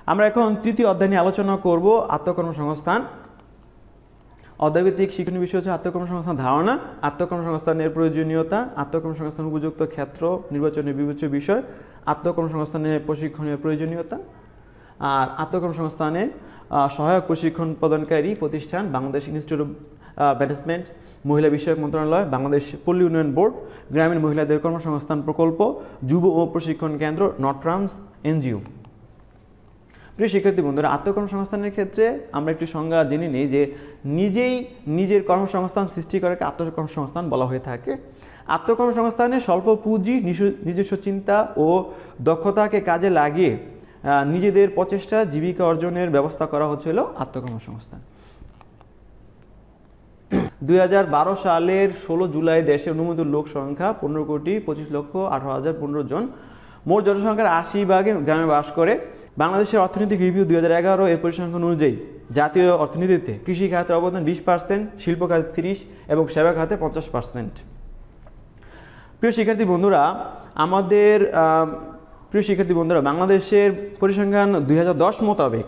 আমরা এখন তৃতীয় অধ্যায় নিয়ে আলোচনা করব আত্মকর্মসংস্থান। অধ্যায়ভিত্তিক শিক্ষণীয় বিষয় হচ্ছে আত্মকর্মসংস্থান ধারণা, আত্মকর্মসংস্থানের প্রয়োজনীয়তা, আত্মকর্মসংস্থান উপযুক্ত ক্ষেত্র নির্বাচনের বিবেচ্য বিষয়, আত্মকর্মসংস্থানের প্রশিক্ষণের প্রয়োজনীয়তা, আর আত্মকর্মসংস্থানে সহায়ক প্রশিক্ষণ প্রদানকারী প্রতিষ্ঠান বাংলাদেশ ইনস্টিটিউট অফ ম্যানেজমেন্ট, মহিলা বিষয়ক মন্ত্রণালয়, বাংলাদেশ পল্লী উন্নয়ন বোর্ড, গ্রামীণ মহিলাদের কর্মসংস্থান প্রকল্প, যুব ও প্রশিক্ষণ কেন্দ্র, নটরামস এনজিও। প্রিয় শিক্ষার্থী বন্ধুরা, আত্মকর্মসংস্থানের ক্ষেত্রে আমরা একটি সংজ্ঞা জেনে নিই যে নিজের কর্মসংস্থান সৃষ্টি করাকে আত্মকর্মসংস্থান বলা হয়ে থাকে। আত্মকর্মসংস্থানে স্বল্প পুঁজি, নিজস্ব চিন্তা ও দক্ষতাকে কাজে লাগিয়ে নিজেদের প্রচেষ্টা জীবিকা অর্জনের ব্যবস্থা করা হচ্ছিল আত্মকর্মসংস্থান। 2012 সালের 16 জুলাই দেশে অনুমোদিত লোক সংখ্যা 15,25,18,015 জন। মোট জনসংখ্যার 80% গ্রামে বাস করে। বাংলাদেশের অর্থনৈতিক রিভিউ 2011 এর পরিসংখ্যান অনুযায়ী জাতীয় অর্থনীতিতে কৃষি খাতের অবদান 20%, শিল্প খাতে 30% এবং সেবা খাতে 50%। প্রিয় শিক্ষার্থী বন্ধুরা, বাংলাদেশের পরিসংখ্যান 2010 মোতাবেক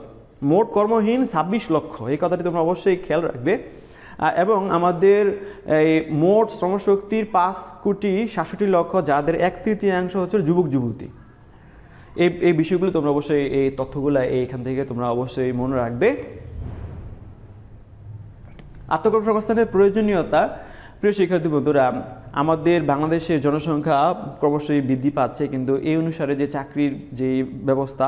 মোট কর্মহীন 26 লক্ষ, এই কথাটি তোমরা অবশ্যই খেয়াল রাখবে। এবং আমাদের এই মোট শ্রমশক্তির 5,67,00,000, যাদের 1/3 হচ্ছে যুবক যুবতী। এই বিষয়গুলো তোমরা অবশ্যই, এই তথ্যগুলো এইখান থেকে তোমরা অবশ্যই মনে রাখবে। আত্মকর্মসংস্থানের প্রয়োজনীয়তা। প্রিয় শিক্ষার্থী বন্ধুরা, আমাদের বাংলাদেশের জনসংখ্যা ক্রমশই বৃদ্ধি পাচ্ছে, কিন্তু এই অনুসারে যে চাকরির যে ব্যবস্থা,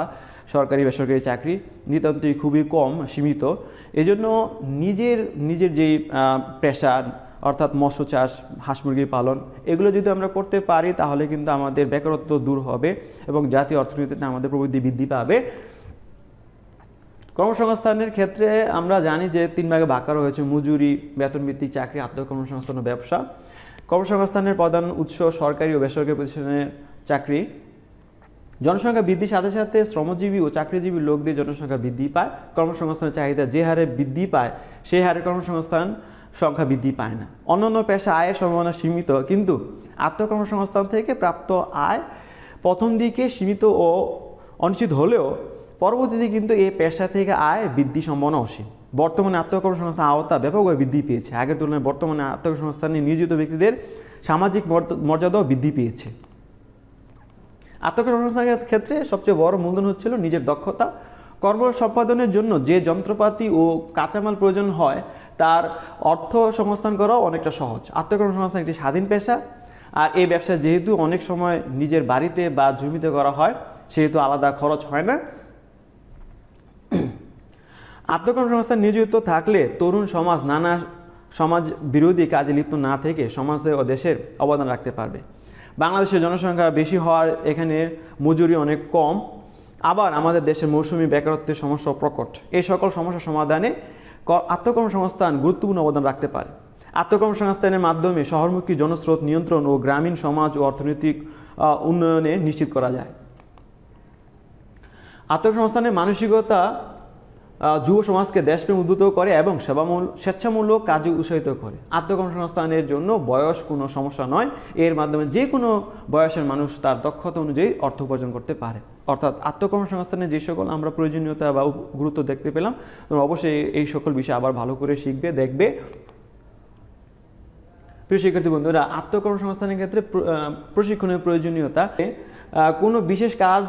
সরকারি বেসরকারি চাকরি নিতান্তই খুবই কম, সীমিত। এজন্য নিজের যেই পেশা অর্থাৎ মৎস্য চাষ, হাঁস মুরগি পালন, এগুলো যদি আমরা করতে পারি তাহলে কিন্তু আমাদের বেকারত্ব দূর হবে এবং জাতীয় অর্থনীতিতে আমাদের প্রবৃদ্ধি বৃদ্ধি পাবে। কর্মসংস্থানের ক্ষেত্রে আমরা জানি যে 3 ভাগে ভাগ করা হয়েছে: মজুরি, বেতনভিত্তিক চাকরি, আত্মকর্মসংস্থান ও ব্যবসা। কর্মসংস্থানের প্রধান উৎস সরকারি ও বেসরকারি প্রতিষ্ঠানের চাকরি। জনসংখ্যা বৃদ্ধির সাথে সাথে শ্রমজীবী ও চাকরিজীবী লোকদের জনসংখ্যা বৃদ্ধি পায়। কর্মসংস্থানের চাহিদা যে হারে বৃদ্ধি পায় সেই হারে কর্মসংস্থান সংখ্যা বৃদ্ধি পায় না। অন্যান্য পেশা আয়ের সম্ভাবনা সীমিত, কিন্তু আত্মকর্মসংস্থান থেকে প্রাপ্ত আয় প্রথম দিকে সীমিত ও অনিশ্চিত হলেও পরবর্তীতে কিন্তু এই পেশা থেকে আয় বৃদ্ধি সম্ভাবনা অসীম। বর্তমানে আত্মকর্মসংস্থান আওতা ব্যাপকভাবে বৃদ্ধি পেয়েছে। আগের তুলনায় বর্তমানে আত্মকর্মসংস্থানে নিয়োজিত ব্যক্তিদের সামাজিক মর্যাদাও বৃদ্ধি পেয়েছে। আত্মকর্মসংস্থানের ক্ষেত্রে সবচেয়ে বড় মূলধন হচ্ছিল নিজের দক্ষতা। কর্ম সম্পাদনের জন্য যে যন্ত্রপাতি ও কাঁচামাল প্রয়োজন হয় তার অর্থ সংস্থান করাও অনেকটা সহজ। আত্মকর্মসংস্থান একটি স্বাধীন পেশা, আর এই ব্যবসা যেহেতু অনেক সময় নিজের বাড়িতে বা জমিতে করা হয়, সেহেতু আলাদা খরচ হয় না। আত্মকর্মসংস্থান নিয়োজিত থাকলে তরুণ সমাজ নানা সমাজ বিরোধী কাজে লিপ্ত না থেকে সমাজে ও দেশের অবদান রাখতে পারবে। বাংলাদেশের জনসংখ্যা বেশি হওয়ার এখানে মজুরি অনেক কম, আবার আমাদের দেশের মৌসুমি বেকারত্বের সমস্যা প্রকট। এই সকল সমস্যা সমাধানে আত্মকর্মসংস্থান গুরুত্বপূর্ণ অবদান রাখতে পারে। আত্মকর্মসংস্থানের মাধ্যমে শহরমুখী জনস্রোত নিয়ন্ত্রণ ও গ্রামীণ সমাজ ও অর্থনৈতিক উন্নয়নে নিশ্চিত করা যায়। আত্মকর্মসংস্থানের মানসিকতা যুব সমাজকে দেশপ্রেম উদ্বুদ্ধ করে এবং স্বেচ্ছামূলক কাজে উৎসাহিত করে। আত্মকর্মসংস্থানের জন্য বয়স কোনো সমস্যা নয়, এর মাধ্যমে যে কোনো বয়সের মানুষ তার দক্ষতা অনুযায়ী অর্থ উপার্জন করতে পারে। অর্থাৎ আত্মকর্মসংস্থানের যে সকল আমরা প্রয়োজনীয়তা বা গুরুত্ব দেখতে পেলাম, তোমরা অবশ্যই এই সকল বিষয় আবার ভালো করে শিখবে, দেখবে। প্রিয় শিক্ষার্থী বন্ধুরা, আত্মকর্মসংস্থানের ক্ষেত্রে প্রশিক্ষণের প্রয়োজনীয়তা। কোনো বিশেষ কাজ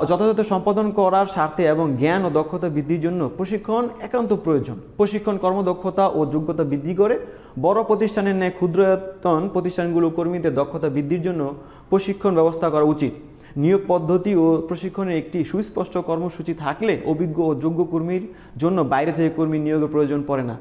যথাযথ সম্পাদন করার স্বার্থে এবং জ্ঞান ও দক্ষতা বৃদ্ধির জন্য প্রশিক্ষণ একান্ত প্রয়োজন। প্রশিক্ষণ কর্মদক্ষতা ও যোগ্যতা বৃদ্ধি করে। বড় প্রতিষ্ঠানের ন্যায় ক্ষুদ্রায়তন প্রতিষ্ঠানগুলো কর্মীদের দক্ষতা বৃদ্ধির জন্য প্রশিক্ষণ ব্যবস্থা করা উচিত। নিয়োগ পদ্ধতি ও প্রশিক্ষণের একটি সুস্পষ্ট কর্মসূচি থাকলে অভিজ্ঞ ও যোগ্য কর্মীর জন্য বাইরে থেকে কর্মী নিয়োগের প্রয়োজন পড়ে না।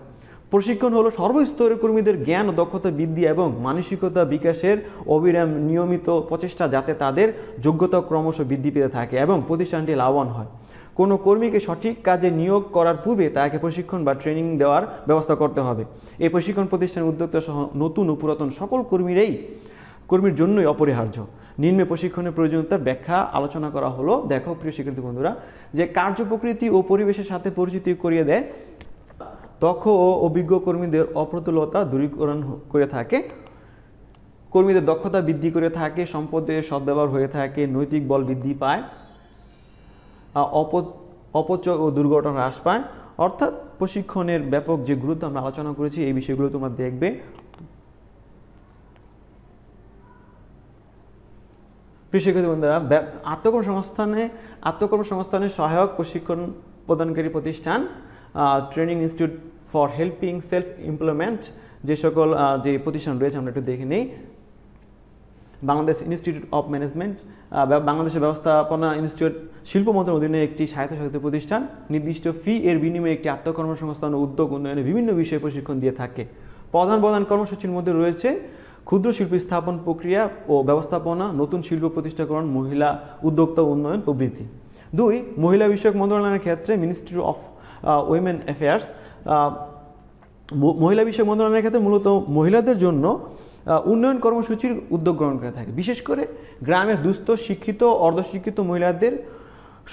প্রশিক্ষণ হলো সর্বস্তরের কর্মীদের জ্ঞান ও দক্ষতা বৃদ্ধি এবং মানসিকতা বিকাশের অবিরাম নিয়মিত প্রচেষ্টা, যাতে তাদের যোগ্যতা ক্রমশ বৃদ্ধি পেতে থাকে এবং প্রতিষ্ঠানটি লাভবান হয়। কোনো কর্মীকে সঠিক কাজে নিয়োগ করার পূর্বে তাকে প্রশিক্ষণ বা ট্রেনিং দেওয়ার ব্যবস্থা করতে হবে। এই প্রশিক্ষণ প্রতিষ্ঠানের উদ্যোক্তা সহ নতুন ও পুরাতন সকল কর্মীর জন্যই অপরিহার্য। নিম্নে প্রশিক্ষণের প্রয়োজনীয়তার ব্যাখ্যা আলোচনা করা হলো। দেখো প্রিয় শিক্ষার্থী বন্ধুরা, যে কার্য প্রকৃতি ও পরিবেশের সাথে পরিচিতি করিয়ে দেয়, দক্ষ ও অভিজ্ঞ কর্মীদের অপ্রতুলতা দূরীকরণ করে থাকে, কর্মীদের দক্ষতা বৃদ্ধি করে থাকে, সম্পদের সদ্ব্যবহার হয়ে থাকে, নৈতিক বল বৃদ্ধি পায়, অপচয় ও দুর্ঘটনা হ্রাস পায়। অর্থাৎ প্রশিক্ষণের ব্যাপক যে গুরুত্ব আমরা আলোচনা করেছি, এই বিষয়গুলো তোমরা দেখবে। প্রিয় শিক্ষার্থী বন্ধুরা, আত্মকর্মসংস্থানে সহায়ক প্রশিক্ষণ প্রদানকারী প্রতিষ্ঠান, training institute for helping self employment, যে সকল যে প্রতিষ্ঠান রয়েছে আমরা একটু দেখে নিই। বাংলাদেশ ইনস্টিটিউট অফ ম্যানেজমেন্ট, বাংলাদেশের ব্যবস্থাপনা ইনস্টিটিউট শিল্প মন্ত্রণালয়ের অধীনে একটি স্বায়ত্তশাসিত প্রতিষ্ঠান, নির্দিষ্ট ফি এর বিনিময়ে একটি আত্মকর্মসংস্থান ও উদ্যোগ উন্নয়নে বিভিন্ন বিষয়ে প্রশিক্ষণ দিয়ে থাকে। প্রধান কর্মসূচির মধ্যে রয়েছে ক্ষুদ্র শিল্প স্থাপন প্রক্রিয়া ও ব্যবস্থাপনা, নতুন শিল্প প্রতিষ্ঠাকরণ, মহিলা উদ্যোক্তা উন্নয়ন প্রভৃতি। 2. মহিলা বিষয়ক মন্ত্রণালয়ের ক্ষেত্রে মিনিস্ট্রি অফ উইমেন অ্যাফেয়ার্স, মহিলা বিষয়ক মন্ত্রণালয়ের ক্ষেত্রে মূলত মহিলাদের জন্য উন্নয়ন কর্মসূচির উদ্যোগ গ্রহণ করে থাকে। বিশেষ করে গ্রামের দুস্থ, শিক্ষিত, অর্ধশিক্ষিত মহিলাদের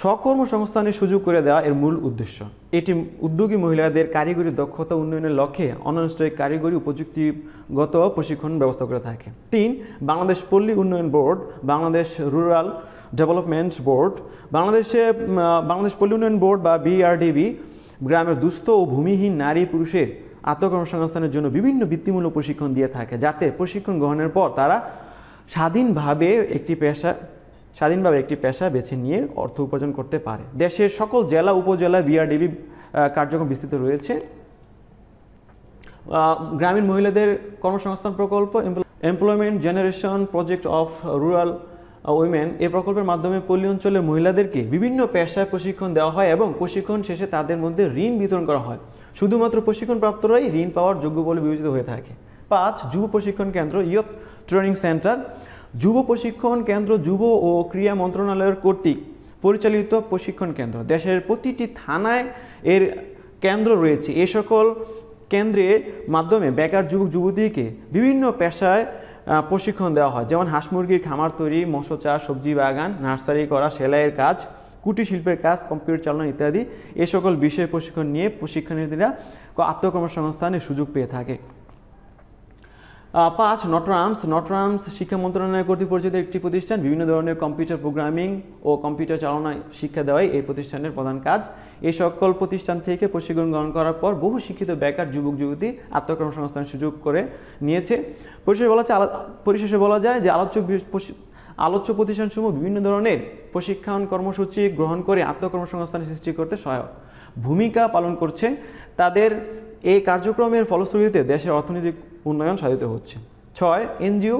স্বকর্মসংস্থানের সুযোগ করে দেওয়া এর মূল উদ্দেশ্য। এটি উদ্যোগী মহিলাদের কারিগরি দক্ষতা উন্নয়নের লক্ষ্যে অনানুষ্ঠানিক কারিগরি ও প্রযুক্তিগত প্রশিক্ষণ ব্যবস্থা করে থাকে। 3. বাংলাদেশ পল্লী উন্নয়ন board, Bangladesh rural development board, Bangladesh পল্লী উন্নয়ন বোর্ড বা BRDB গ্রামের দুস্থ ও ভূমিহীন নারী পুরুষের আত্মকর্মসংস্থানের জন্য বিভিন্ন বৃত্তিমূলক প্রশিক্ষণ দিয়ে থাকে, যাতে প্রশিক্ষণ গ্রহণের পর তারা স্বাধীনভাবে একটি পেশা বেছে নিয়ে অর্থ উপার্জন করতে পারে। দেশের সকল জেলা উপজেলা BRDB কার্যক্রম বিস্তৃত রয়েছে। গ্রামীণ মহিলাদের কর্মসংস্থান প্রকল্প, employment generation project of rural women, এই প্রকল্পের মাধ্যমে পল্লী অঞ্চলের মহিলাদেরকে বিভিন্ন পেশায় প্রশিক্ষণ দেওয়া হয় এবং প্রশিক্ষণ শেষে তাদের মধ্যে ঋণ বিতরণ করা হয়। শুধুমাত্র প্রশিক্ষণপ্রাপ্তরাই ঋণ পাওয়ার যোগ্য বলে বিবেচিত হয়ে থাকে। 5. যুব প্রশিক্ষণ কেন্দ্র, ইয়ুথ ট্রেনিং সেন্টার, যুব প্রশিক্ষণ কেন্দ্র যুব ও ক্রীড়া মন্ত্রণালয়ের কর্তৃক পরিচালিত প্রশিক্ষণ কেন্দ্র। দেশের প্রতিটি থানায় এর কেন্দ্র রয়েছে। এ সকল কেন্দ্রের মাধ্যমে বেকার যুবক যুবতীকে বিভিন্ন পেশায় প্রশিক্ষণ দেওয়া হয়, যেমন হাঁস মুরগির খামার তৈরি, মৎস্য চাষ, সবজি বাগান, নার্সারি করা, সেলাইয়ের কাজ, কুটির শিল্পের কাজ, কম্পিউটার চালানো ইত্যাদি। এ সকল বিষয়ে প্রশিক্ষণ নিয়ে প্রশিক্ষণার্থীরা আত্মকর্মসংস্থানের সুযোগ পেয়ে থাকে। 5. নটরামস শিক্ষা মন্ত্রণালয় কর্তৃক পরিচালিত একটি প্রতিষ্ঠান। বিভিন্ন ধরনের কম্পিউটার প্রোগ্রামিং ও কম্পিউটার চালনা শিক্ষা দেওয়াই এই প্রতিষ্ঠানের প্রধান কাজ। এই সকল প্রতিষ্ঠান থেকে প্রশিক্ষণ গ্রহণ করার পর বহু শিক্ষিত বেকার যুবক যুবতী আত্মকর্মসংস্থানের সুযোগ করে নিয়েছে। পরিশেষে বলা যায় যে আলোচ্য প্রতিষ্ঠানসমূহ বিভিন্ন ধরনের প্রশিক্ষণ কর্মসূচি গ্রহণ করে আত্মকর্মসংস্থান সৃষ্টি করতে সহায়ক ভূমিকা পালন করছে। তাদের এই কার্যক্রমের ফলশ্রুতিতে দেশের অর্থনৈতিক উন্নয়ন সাধিত হচ্ছে। 6. এনজিও,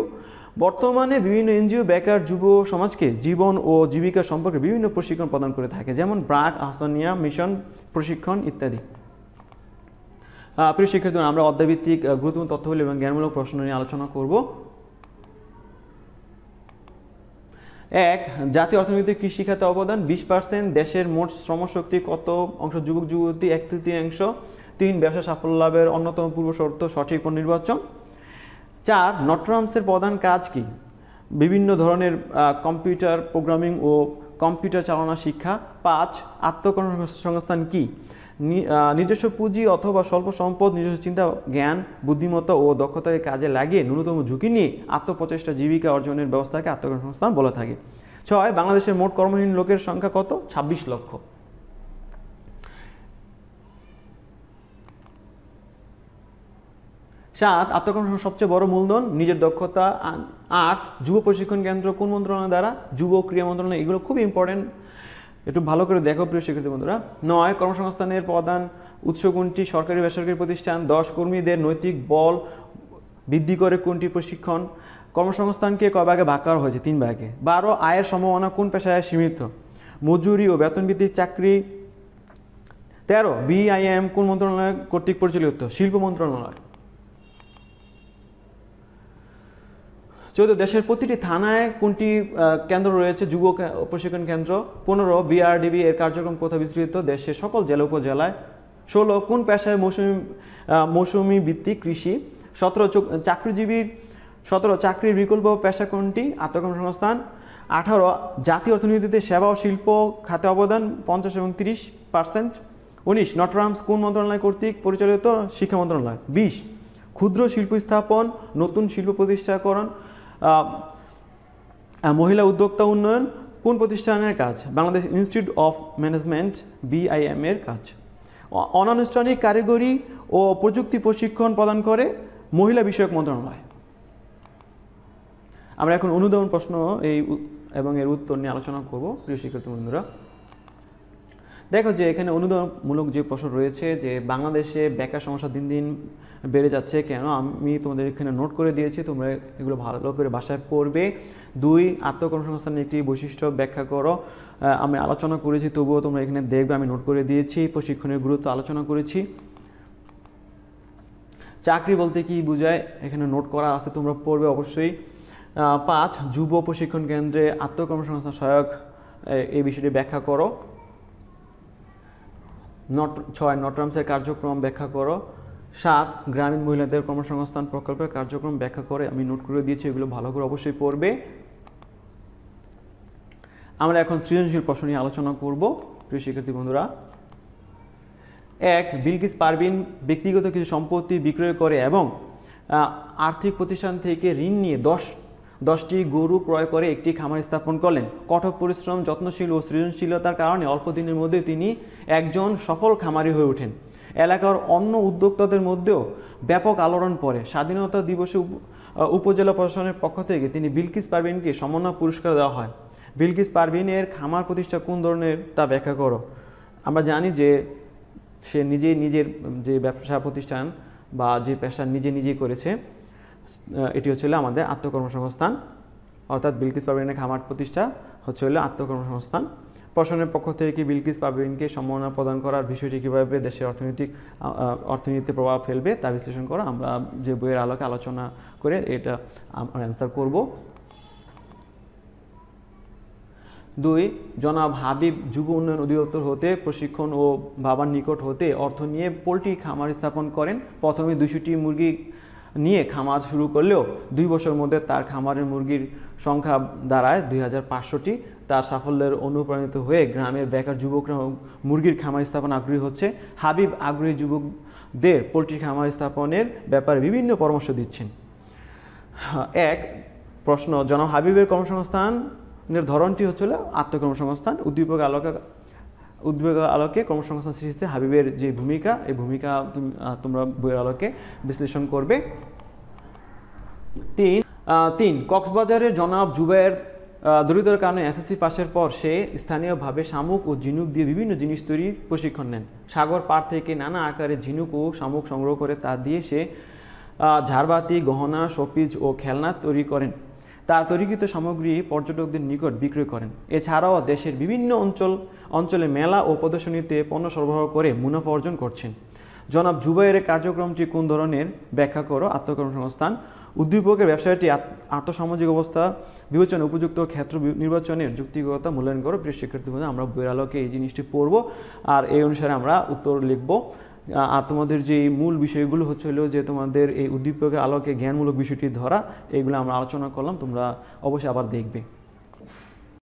বর্তমানে বিভিন্ন এনজিও বেকার যুব সমাজকে জীবন ও জীবিকা সম্পর্কে বিভিন্ন প্রশিক্ষণ প্রদান করে থাকে, যেমন ব্রাক, আহসানিয়া মিশন প্রশিক্ষণ ইত্যাদি। প্রিয় শিক্ষার্থী, আমরা অধ্যায়ভিত্তিক গুরুত্বপূর্ণ তথ্যগুলি এবং জ্ঞানমূলক প্রশ্ন নিয়ে আলোচনা করব। 1. জাতীয় অর্থনীতির কৃষি খাতে অবদান 20%। দেশের মোট শ্রমশক্তি কত অংশ যুবক যুবতী? 1/3। 3. ব্যবসা সাফল্য লাভের অন্যতম পূর্ব শর্ত সঠিক পণ্য নির্বাচন। 4. নটরামসের প্রধান কাজ কি? বিভিন্ন ধরনের কম্পিউটার প্রোগ্রামিং ও কম্পিউটার চালনা শিক্ষা। 5. আত্মকর্মসংস্থান কি? নিজস্ব পুঁজি অথবা স্বল্প সম্পদ, নিজস্ব চিন্তা, জ্ঞান, বুদ্ধিমত্তা ও দক্ষতাকে কাজে লাগিয়ে ন্যূনতম ঝুঁকি নিয়ে আত্মপ্রচেষ্টা জীবিকা অর্জনের ব্যবস্থাকে আত্মকর্মসংস্থান বলা থাকে। 6. বাংলাদেশের মোট কর্মহীন লোকের সংখ্যা কত? 26 লক্ষ। 7. আত্মকর্মসংস্থানের সবচেয়ে বড় মূলধন নিজের দক্ষতা। 8. যুব প্রশিক্ষণ কেন্দ্র কোন মন্ত্রণালয় দ্বারা? যুব ক্রীড়া মন্ত্রণালয়। এগুলো খুব ইম্পর্টেন্ট, একটু ভালো করে দেখো প্রিয় শিক্ষার্থী বন্ধুরা। 9. কর্মসংস্থানের প্রধান উৎস কোনটি? সরকারি বেসরকারি প্রতিষ্ঠান। 10. কর্মীদের নৈতিক বল বৃদ্ধি করে কোনটি প্রশিক্ষণ? কর্মসংস্থানকে কয় ভাগে ভাগ করা হয়েছে? 3 ভাগে। 12. আয়ের সম্ভাবনা কোন পেশায় সীমিত? মজুরি ও বেতনভিত্তিক চাকরি। 13. BIM কোন মন্ত্রণালয় কর্তৃক পরিচালিত? শিল্প মন্ত্রণালয়। 14. দেশের প্রতিটি থানায় কোনটি কেন্দ্র রয়েছে? যুব প্রশিক্ষণ কেন্দ্র। 15. BRDB এর কার্যক্রম কোথায় বিস্তৃত? দেশের সকল জেলা উপজেলায়। 16. কোন পেশায় মৌসুমি ভিত্তিক? কৃষি। 17. চাকরির বিকল্প পেশা কোনটি? আত্মকর্মসংস্থান। 18. জাতীয় অর্থনীতিতে সেবা ও শিল্প খাতে অবদান 50 এবং 30%। 19. নটরামস কোন মন্ত্রণালয় কর্তৃক পরিচালিত? শিক্ষা মন্ত্রণালয়। 20. ক্ষুদ্র শিল্প স্থাপন, নতুন শিল্প প্রতিষ্ঠাকরণ, মহিলা উদ্যোক্তা উন্নয়ন কোন প্রতিষ্ঠানের কাজ? Bangladesh institute of management BIM এর কাজ। অনানুষ্ঠানিক কারিগরি ও প্রযুক্তি প্রশিক্ষণ প্রদান করে মহিলা বিষয়ক মন্ত্রণালয়। আমরা এখন অনুধাবন প্রশ্ন এবং এর উত্তর নিয়ে আলোচনা করব প্রিয় শিক্ষার্থী বন্ধুরা। দেখো যে এখানে অনুধাবনমূলক যে প্রশ্ন রয়েছে যে বাংলাদেশে বেকার সমস্যা দিন দিন বেড়ে যাচ্ছে কেন, আমি তোমাদের এখানে নোট করে দিয়েছি, তোমরা এগুলো ভালো করে বাসায় পড়বে। 2 আত্মকর্মসংস্থানের একটি বৈশিষ্ট্য ব্যাখ্যা করো। আমি আলোচনা করেছি, তবুও তোমরা এখানে দেখবে আমি নোট করে দিয়েছি। প্রশিক্ষণের গুরুত্ব আলোচনা করেছি। চাকরি বলতে কি বোঝায় এখানে নোট করা আছে, তোমরা পড়বে অবশ্যই। 5 যুব প্রশিক্ষণ কেন্দ্রে আত্মকর্মসংস্থান সহায়ক এই বিষয়টি ব্যাখ্যা করো। 6 নটরামসের কার্যক্রম ব্যাখ্যা করো। 7 গ্রামীণ মহিলাদের কর্মসংস্থান প্রকল্পের কার্যক্রম ব্যাখ্যা করে আমি নোট করে দিয়েছি, এগুলো ভালো করে অবশ্যই পড়বে। আমরা এখন সৃজনশীল প্রশ্ন নিয়ে আলোচনা করব প্রিয় শিক্ষার্থী বন্ধুরা। 1 বিলকিস পারভিন ব্যক্তিগত কিছু সম্পত্তি বিক্রয় করে এবং আর্থিক প্রতিষ্ঠান থেকে ঋণ নিয়ে 10টি গরু ক্রয় করে একটি খামার স্থাপন করলেন। কঠোর পরিশ্রম, যত্নশীল ও সৃজনশীলতার কারণে অল্প দিনের মধ্যে তিনি একজন সফল খামারি হয়ে ওঠেন। এলাকার অন্য উদ্যোক্তাদের মধ্যেও ব্যাপক আলোড়ন পড়ে। স্বাধীনতা দিবসে উপজেলা প্রশাসনের পক্ষ থেকে তিনি বিলকিস পারভিনকে সম্মাননা পুরস্কার দেওয়া হয়। বিলকিস পারভিনের খামার প্রতিষ্ঠা কোন ধরনের তা ব্যাখ্যা করো। আমরা জানি যে সে নিজের যে ব্যবসা প্রতিষ্ঠান বা যে পেশা নিজেই করেছে, এটি হচ্ছে আমাদের আত্মকর্মসংস্থান, অর্থাৎ বিলকিস পারভিনের খামার প্রতিষ্ঠা হচ্ছে আত্মকর্মসংস্থান। প্রশাসনের পক্ষ থেকে বিলকিস পারভিনকে সম্মাননা প্রদান করার বিষয়টি কীভাবে দেশের অর্থনীতিতে প্রভাব ফেলবে তা বিশ্লেষণ করা। আমরা যে বইয়ের আলোকে আলোচনা করে এটা আমরা অ্যান্সার করব। 2 জনাব হাবিব যুব উন্নয়ন অধিদপ্তর হতে প্রশিক্ষণ ও বাবার নিকট হতে অর্থ নিয়ে পোলট্রি খামার স্থাপন করেন। প্রথমে 200টি মুরগি নিয়ে খামার শুরু করলেও 2 বছরের মধ্যে তার খামারের মুরগির সংখ্যা দাঁড়ায় 2500টি। তার সাফল্যের অনুপ্রাণিত হয়ে গ্রামের বেকার যুবকরা মুরগির খামার স্থাপন আগ্রহী হচ্ছে। হাবিব আগ্রহী যুবকদের পোলট্রি খামার স্থাপনের ব্যাপারে বিভিন্ন পরামর্শ দিচ্ছেন। 1 প্রশ্ন, জনাব হাবিবের কর্মসংস্থানের ধরনটি হচ্ছিল আত্মকর্মসংস্থান। উদ্দীপক আলোকে কর্মসংস্থান সৃষ্টিতে হাবিবের যে ভূমিকা, এই ভূমিকা তোমরা বইয়ের আলোকে বিশ্লেষণ করবে। 3 কক্সবাজারের জনাব জুবায়ের দরিদ্রতার কারণে SSC পাশের পর সে স্থানীয়ভাবে শামুক ও ঝিনুক দিয়ে বিভিন্ন জিনিস তৈরির প্রশিক্ষণ নেন। সাগর পাড় থেকে নানা আকারে ঝিনুক ও শামুক সংগ্রহ করে তা দিয়ে সে ঝাড়বাতি, গহনা, শোপিস ও খেলনা তৈরি করেন। তার তৈরিকৃত সামগ্রী পর্যটকদের নিকট বিক্রয় করেন। এছাড়াও দেশের বিভিন্ন অঞ্চলে মেলা ও প্রদর্শনীতে পণ্য সরবরাহ করে মুনাফা অর্জন করছেন। জনাব জুবায়ের কার্যক্রমটি কোন ধরনের ব্যাখ্যা করো। আত্মকর্মসংস্থান। উদ্দীপকের ব্যবসায়টি আর্থসামাজিক অবস্থা বিবেচনা উপযুক্ত ক্ষেত্র নির্বাচনের যুক্তিগতা মূল্যায়ন করো। প্রিয় শিক্ষার্থী বন্ধুরা, আমরা বইয়ের আলোকে এই জিনিসটি পড়ব আর এই অনুসারে আমরা উত্তর লিখব। আর তোমাদের যে মূল বিষয়গুলো হচ্ছিল যে তোমাদের এই উদ্দীপকের আলোকে জ্ঞানমূলক বিষয়টি ধরা, এইগুলো আমরা আলোচনা করলাম, তোমরা অবশ্যই আবার দেখবে।